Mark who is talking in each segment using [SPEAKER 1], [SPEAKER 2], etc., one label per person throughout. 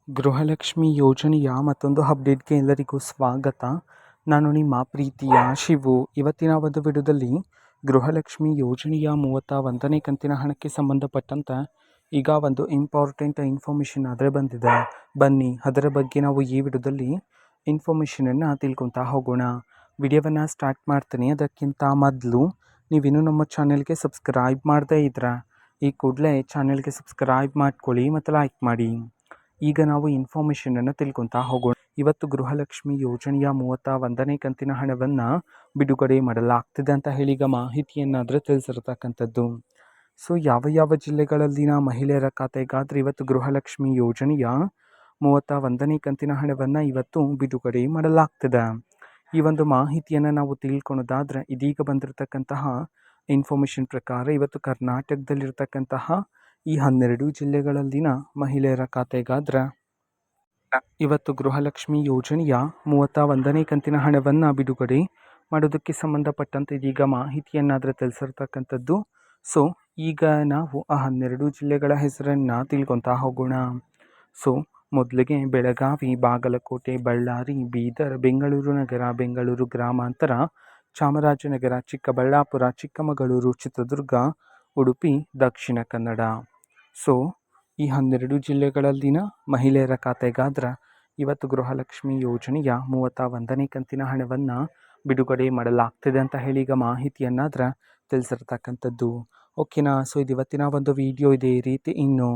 [SPEAKER 1] ಗೃಹಲಕ್ಷ್ಮಿ ಯೋಜನೆಯ ಮತ್ತೊಂದು ಅಪ್ಡೇಟ್ಗೆ ಎಲ್ಲರಿಗೂ ಸ್ವಾಗತ. ನಾನು ನಿಮ್ಮ ಪ್ರೀತಿಯ ಶಿವು. ಇವತ್ತಿನ ಒಂದು ವಿಡಿಯೋದಲ್ಲಿ ಗೃಹಲಕ್ಷ್ಮಿ ಯೋಜನೆಯ 31ನೇ ಕಂತಿನ ಹಣಕ್ಕೆ ಸಂಬಂಧಪಟ್ಟಂತೆ ಈಗ ಒಂದು ಇಂಪಾರ್ಟೆಂಟ್ ಇನ್ಫಾರ್ಮೇಷನ್ ಆದರೆ ಬಂದಿದೆ. ಬನ್ನಿ ಅದರ ಬಗ್ಗೆ ನಾವು ಈ ವಿಡಿಯೋದಲ್ಲಿ ಇನ್ಫಾರ್ಮೇಷನನ್ನು ತಿಳ್ಕೊತಾ ಹೋಗೋಣ. ವಿಡಿಯೋವನ್ನು ಸ್ಟಾರ್ಟ್ ಮಾಡ್ತೀನಿ. ಅದಕ್ಕಿಂತ ಮೊದಲು ನೀವಿನ್ನೂ ನಮ್ಮ ಚಾನೆಲ್ಗೆ ಸಬ್ಸ್ಕ್ರೈಬ್ ಮಾಡದೇ ಇದ್ರೆ ಈ ಕೂಡಲೇ ಚಾನೆಲ್ಗೆ ಸಬ್ಸ್ಕ್ರೈಬ್ ಮಾಡ್ಕೊಳ್ಳಿ ಮತ್ತು ಲೈಕ್ ಮಾಡಿ. ಈಗ ನಾವು ಇನ್ಫಾರ್ಮೇಷನನ್ನು ತಿಳ್ಕೊತಾ ಹೋಗೋಣ. ಇವತ್ತು ಗೃಹಲಕ್ಷ್ಮಿ ಯೋಜನೆಯ 31ನೇ ಕಂತಿನ ಹಣವನ್ನು ಬಿಡುಗಡೆ ಮಾಡಲಾಗ್ತಿದೆ ಅಂತ ಹೇಳಿ ಈಗ ಮಾಹಿತಿಯನ್ನಾದರೆ ತಿಳಿಸಿರ್ತಕ್ಕಂಥದ್ದು. ಸೊ ಯಾವ ಜಿಲ್ಲೆಗಳಲ್ಲಿನ ಮಹಿಳೆಯರ ಖಾತೆಗಾದರೆ ಇವತ್ತು ಗೃಹಲಕ್ಷ್ಮಿ ಯೋಜನೆಯ 31ನೇ ಕಂತಿನ ಹಣವನ್ನು ಇವತ್ತು ಬಿಡುಗಡೆ ಮಾಡಲಾಗ್ತಿದೆ. ಈ ಒಂದು ಮಾಹಿತಿಯನ್ನು ನಾವು ತಿಳ್ಕೊಳೋದಾದರೆ ಇದೀಗ ಬಂದಿರತಕ್ಕಂತಹ ಇನ್ಫಾರ್ಮೇಷನ್ ಪ್ರಕಾರ ಇವತ್ತು ಕರ್ನಾಟಕದಲ್ಲಿರ್ತಕ್ಕಂತಹ ಈ 12 ಜಿಲ್ಲೆಗಳಲ್ಲಿನ ಮಹಿಳೆಯರ ಖಾತೆಗಾದರೆ ಇವತ್ತು ಗೃಹಲಕ್ಷ್ಮಿ ಯೋಜನೆಯ 31ನೇ ಕಂತಿನ ಹಣವನ್ನು ಬಿಡುಗಡೆ ಮಾಡೋದಕ್ಕೆ ಸಂಬಂಧಪಟ್ಟಂತೆ ಇದೀಗ ಮಾಹಿತಿಯನ್ನಾದರೆ ತಿಳಿಸಿರ್ತಕ್ಕಂಥದ್ದು. ಸೊ ಈಗ ನಾವು ಆ 12 ಜಿಲ್ಲೆಗಳ ಹೆಸರನ್ನು ತಿಳ್ಕೊತಾ ಹೋಗೋಣ. ಸೊ ಮೊದಲಿಗೆ ಬೆಳಗಾವಿ, ಬಾಗಲಕೋಟೆ, ಬಳ್ಳಾರಿ, ಬೀದರ್, ಬೆಂಗಳೂರು ನಗರ, ಬೆಂಗಳೂರು ಗ್ರಾಮಾಂತರ, ಚಾಮರಾಜನಗರ, ಚಿಕ್ಕಬಳ್ಳಾಪುರ, ಚಿಕ್ಕಮಗಳೂರು, ಚಿತ್ರದುರ್ಗ, ಉಡುಪಿ, ದಕ್ಷಿಣ ಕನ್ನಡ. ಸೊ ಈ 12 ಜಿಲ್ಲೆಗಳಲ್ಲಿನ ಮಹಿಳೆಯರ ಖಾತೆಗಾದರೆ ಇವತ್ತು ಗೃಹಲಕ್ಷ್ಮಿ ಯೋಜನೆಯ 31ನೇ ಕಂತಿನ ಹಣವನ್ನು ಬಿಡುಗಡೆ ಮಾಡಲಾಗ್ತಿದೆ ಅಂತ ಹೇಳಿ ಈಗ ಮಾಹಿತಿಯನ್ನಾದರೆ ತಿಳಿಸಿರ್ತಕ್ಕಂಥದ್ದು. ಓಕೆನಾ. ಸೊ ಇದು ಇವತ್ತಿನ ಒಂದು ವಿಡಿಯೋ. ಇದೇ ರೀತಿ ಇನ್ನು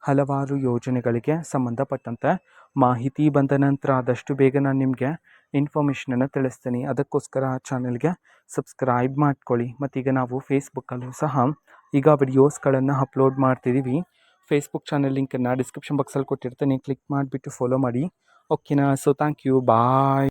[SPEAKER 1] ಹಲವಾರು ಯೋಜನೆಗಳಿಗೆ ಸಂಬಂಧಪಟ್ಟಂತೆ ಮಾಹಿತಿ ಬಂದ ನಂತರ ಆದಷ್ಟು ಬೇಗ ನಾನು ನಿಮಗೆ ಇನ್ಫಾರ್ಮೇಷನನ್ನು ತಿಳಿಸ್ತೀನಿ. ಅದಕ್ಕೋಸ್ಕರ ಚಾನೆಲ್ಗೆ ಸಬ್ಸ್ಕ್ರೈಬ್ ಮಾಡ್ಕೊಳ್ಳಿ. ಮತ್ತೀಗ ನಾವು ಫೇಸ್ಬುಕ್ಕಲ್ಲೂ ಸಹ ಈಗ ವಿಡಿಯೋಸ್ಗಳನ್ನು ಅಪ್ಲೋಡ್ ಮಾಡ್ತಿದ್ದೀವಿ. ಫೇಸ್ಬುಕ್ ಚಾನಲ್ ಲಿಂಕನ್ನು ಡಿಸ್ಕ್ರಿಪ್ಷನ್ ಬಾಕ್ಸಲ್ಲಿ ಕೊಟ್ಟಿರ್ತೀನಿ. ಕ್ಲಿಕ್ ಮಾಡಿಬಿಟ್ಟು ಫಾಲೋ ಮಾಡಿ. ಓಕೆನಾ. So thank you. ಬಾಯ್.